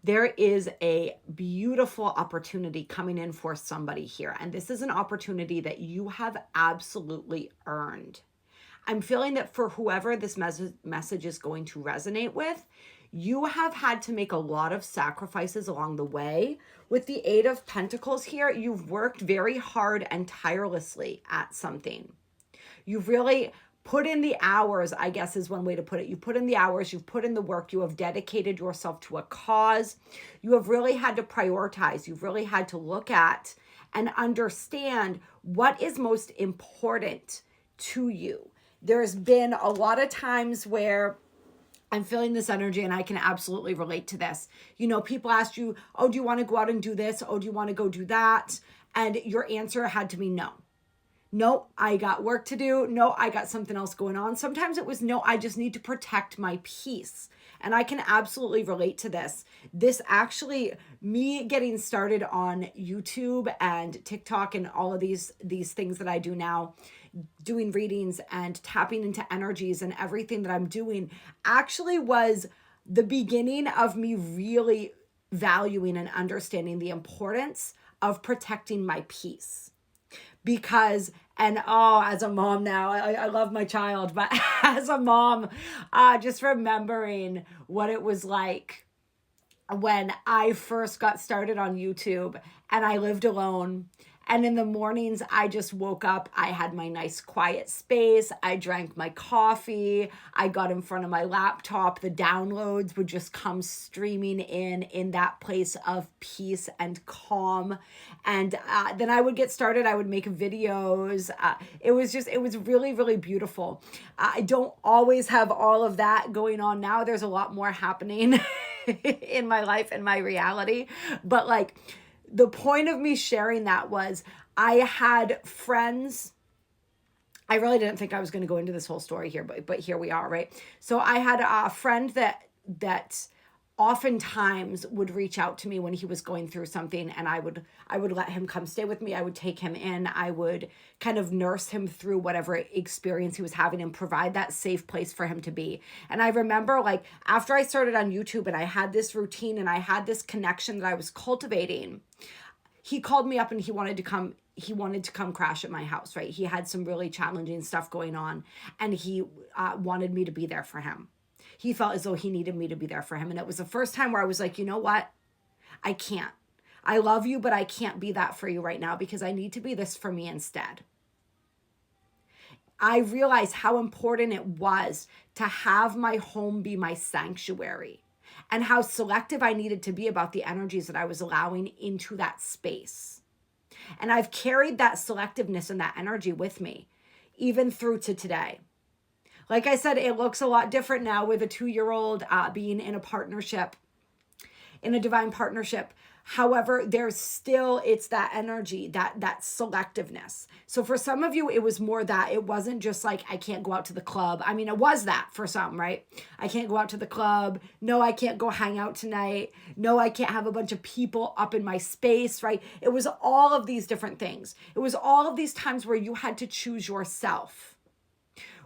there is a beautiful opportunity coming in for somebody here. And this is an opportunity that you have absolutely earned. I'm feeling that for whoever this message is going to resonate with, you have had to make a lot of sacrifices along the way. With the Eight of Pentacles here, you've worked very hard and tirelessly at something. You've really put in the hours, I guess is one way to put it. You put in the hours, you've put in the work, you have dedicated yourself to a cause. You have really had to prioritize. You've really had to look at and understand what is most important to you. There's been a lot of times where I'm feeling this energy, and I can absolutely relate to this. You know, people ask you, oh, do you want to go out and do this? Oh, do you want to go do that? And your answer had to be no. No, I got work to do. No, I got something else going on. Sometimes it was, no, I just need to protect my peace. And I can absolutely relate to this. This actually, me getting started on YouTube and TikTok and all of these things that I do now, doing readings and tapping into energies and everything that I'm doing, actually was the beginning of me really valuing and understanding the importance of protecting my peace. Because, and as a mom now, I love my child, but as a mom, just remembering what it was like when I first got started on YouTube and I lived alone. And in the mornings, I just woke up. I had my nice quiet space. I drank my coffee. I got in front of my laptop. The downloads would just come streaming in that place of peace and calm. And then I would get started. I would make videos. It was really, really beautiful. I don't always have all of that going on now. There's a lot more happening in my life and my reality. But like, the point of me sharing that was I had friends. I really didn't think I was going to go into this whole story here, but here we are, right? So I had a friend that oftentimes would reach out to me when he was going through something, and I would let him come stay with me. I would take him in. I would kind of nurse him through whatever experience he was having and provide that safe place for him to be. And I remember, like, after I started on YouTube and I had this routine and I had this connection that I was cultivating, he called me up and he wanted to come crash at my house, right? He had some really challenging stuff going on, and he wanted me to be there for him. He felt as though he needed me to be there for him. And it was the first time where I was like, you know what? I can't. I love you, but I can't be that for you right now because I need to be this for me instead. I realized how important it was to have my home be my sanctuary and how selective I needed to be about the energies that I was allowing into that space. And I've carried that selectiveness and that energy with me, even through to today. Like I said, it looks a lot different now with a 2-year-old being in a partnership, in a divine partnership. However, there's still, it's that energy, that selectiveness. So for some of you, it was more that it wasn't just like, I can't go out to the club. I mean, it was that for some, right? I can't go out to the club. No, I can't go hang out tonight. No, I can't have a bunch of people up in my space, right? It was all of these different things. It was all of these times where you had to choose yourself,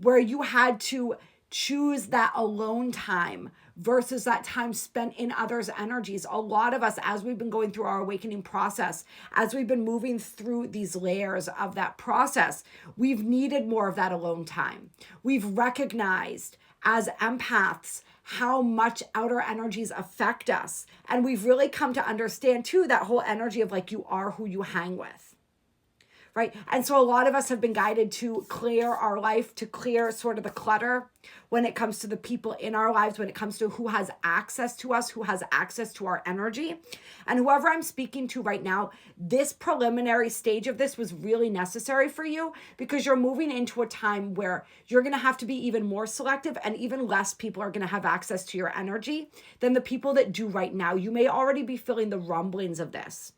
where you had to choose that alone time versus that time spent in others' energies. A lot of us, as we've been going through our awakening process, as we've been moving through these layers of that process, we've needed more of that alone time. We've recognized as empaths how much outer energies affect us. And we've really come to understand too, that whole energy of like, you are who you hang with. Right? And so a lot of us have been guided to clear our life, to clear sort of the clutter when it comes to the people in our lives, when it comes to who has access to us, who has access to our energy. And whoever I'm speaking to right now, this preliminary stage of this was really necessary for you because you're moving into a time where you're going to have to be even more selective, and even less people are going to have access to your energy than the people that do right now. You may already be feeling the rumblings of this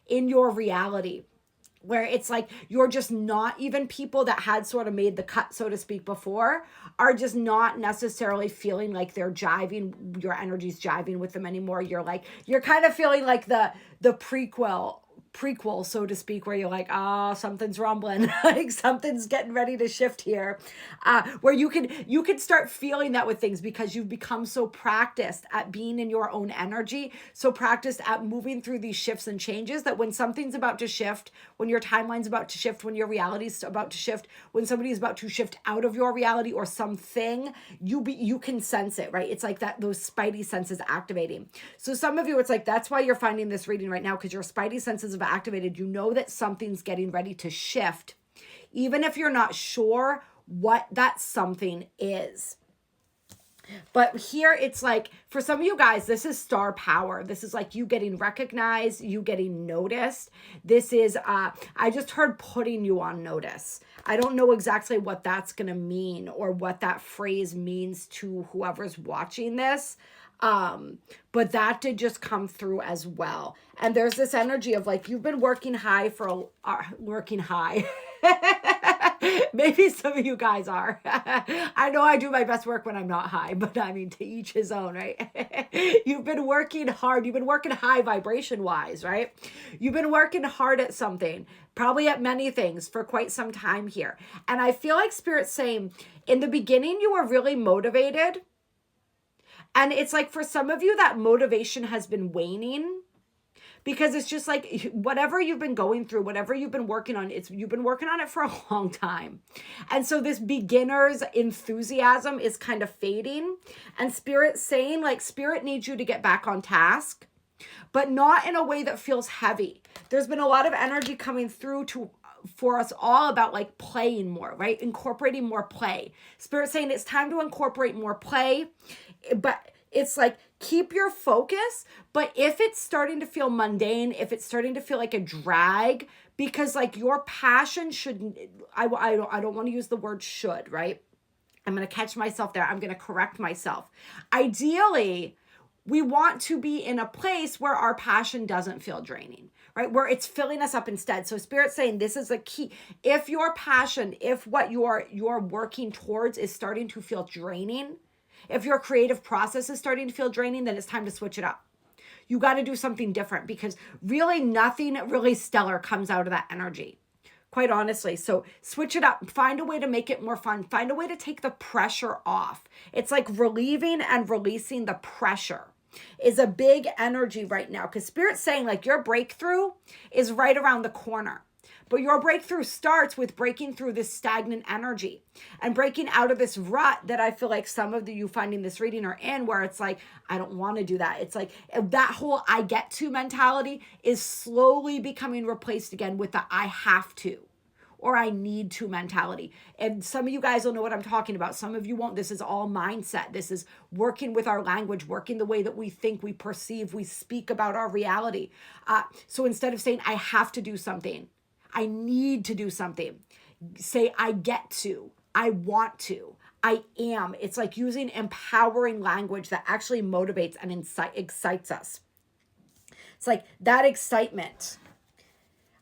in your reality, where it's like you're just not, even people that had sort of made the cut, so to speak, before, are just not necessarily feeling like they're jiving, your energy's jiving with them anymore. You're kind of feeling like the prequel prequel, so to speak, where you're like, oh, something's rumbling, like something's getting ready to shift here, where you can start feeling that with things because you've become so practiced at being in your own energy, so practiced at moving through these shifts and changes that when something's about to shift, when your timeline's about to shift, when your reality's about to shift, when somebody's about to shift out of your reality or something, you can sense it, right? It's like that, those spidey senses activating. So some of you, it's like, that's why you're finding this reading right now, because your spidey senses have activated. You know that something's getting ready to shift, even if you're not sure what that something is. But here it's like, for some of you guys, this is star power. This is like you getting recognized, you getting noticed. This is, I just heard putting you on notice. I don't know exactly what that's going to mean or what that phrase means to whoever's watching this. But that did just come through as well. And there's this energy of like, you've been working working high. Maybe some of you guys are. I know I do my best work when I'm not high, but I mean, to each his own, right? You've been working hard. You've been working high vibration wise, right? You've been working hard at something, probably at many things for quite some time here. And I feel like Spirit's saying in the beginning, you were really motivated. And it's like for some of you, that motivation has been waning. Because it's just like whatever you've been going through, whatever you've been working on, you've been working on it for a long time. And so this beginner's enthusiasm is kind of fading. And Spirit's saying like Spirit needs you to get back on task, but not in a way that feels heavy. There's been a lot of energy coming through for us all about like playing more, right? Incorporating more play. Spirit's saying it's time to incorporate more play, but it's like, keep your focus, but if it's starting to feel mundane, if it's starting to feel like a drag, because like your passion should, I don't want to use the word should, right? I'm going to catch myself there. I'm going to correct myself. Ideally, we want to be in a place where our passion doesn't feel draining, right? Where it's filling us up instead. So Spirit's saying this is a key. If your passion, if what you're working towards is starting to feel draining, if your creative process is starting to feel draining, then it's time to switch it up. You got to do something different because really nothing really stellar comes out of that energy, quite honestly. So switch it up. Find a way to make it more fun. Find a way to take the pressure off. It's like relieving and releasing the pressure is a big energy right now because Spirit's saying like your breakthrough is right around the corner. But your breakthrough starts with breaking through this stagnant energy and breaking out of this rut that I feel like some of you finding this reading are in, where it's like, I don't want to do that. It's like that whole I get to mentality is slowly becoming replaced again with the I have to or I need to mentality. And some of you guys will know what I'm talking about. Some of you won't. This is all mindset. This is working with our language, working the way that we think, we perceive, we speak about our reality. So instead of saying I have to do something, I need to do something, say I get to, I want to, I am. It's like using empowering language that actually motivates and excites us. It's like that excitement.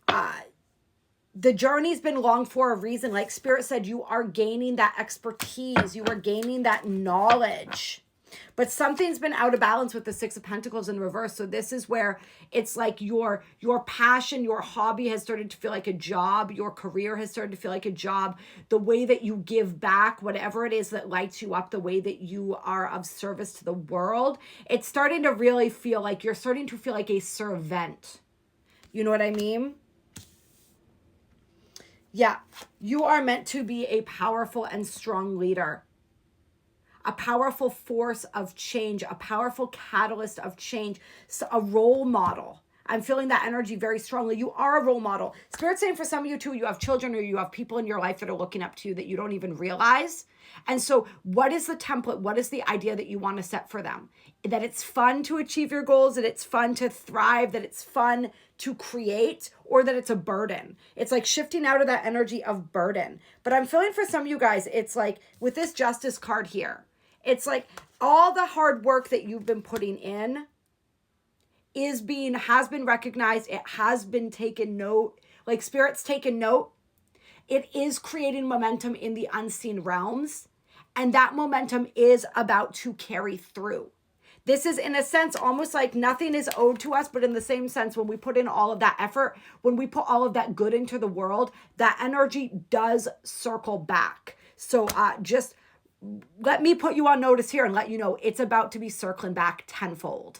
The journey's been long for a reason. Like Spirit said, you are gaining that expertise. You are gaining that knowledge. But something's been out of balance with the Six of Pentacles in reverse. So this is where it's like your passion, your hobby has started to feel like a job. Your career has started to feel like a job. The way that you give back, whatever it is that lights you up, the way that you are of service to the world, it's starting to really feel like you're starting to feel like a servant. You know what I mean? Yeah, you are meant to be a powerful and strong leader. A powerful force of change, a powerful catalyst of change, a role model. I'm feeling that energy very strongly. You are a role model. Spirit's saying for some of you too, you have children or you have people in your life that are looking up to you that you don't even realize. And so what is the template? What is the idea that you want to set for them? That it's fun to achieve your goals, that it's fun to thrive, that it's fun to create, or that it's a burden. It's like shifting out of that energy of burden. But I'm feeling for some of you guys, it's like with this Justice card here, it's like all the hard work that you've been putting in has been recognized. It has been taken note. Like Spirit's taken note. It is creating momentum in the unseen realms. And that momentum is about to carry through. This is, in a sense, almost like nothing is owed to us, but in the same sense, when we put in all of that effort, when we put all of that good into the world, that energy does circle back. So just let me put you on notice here and let you know it's about to be circling back tenfold.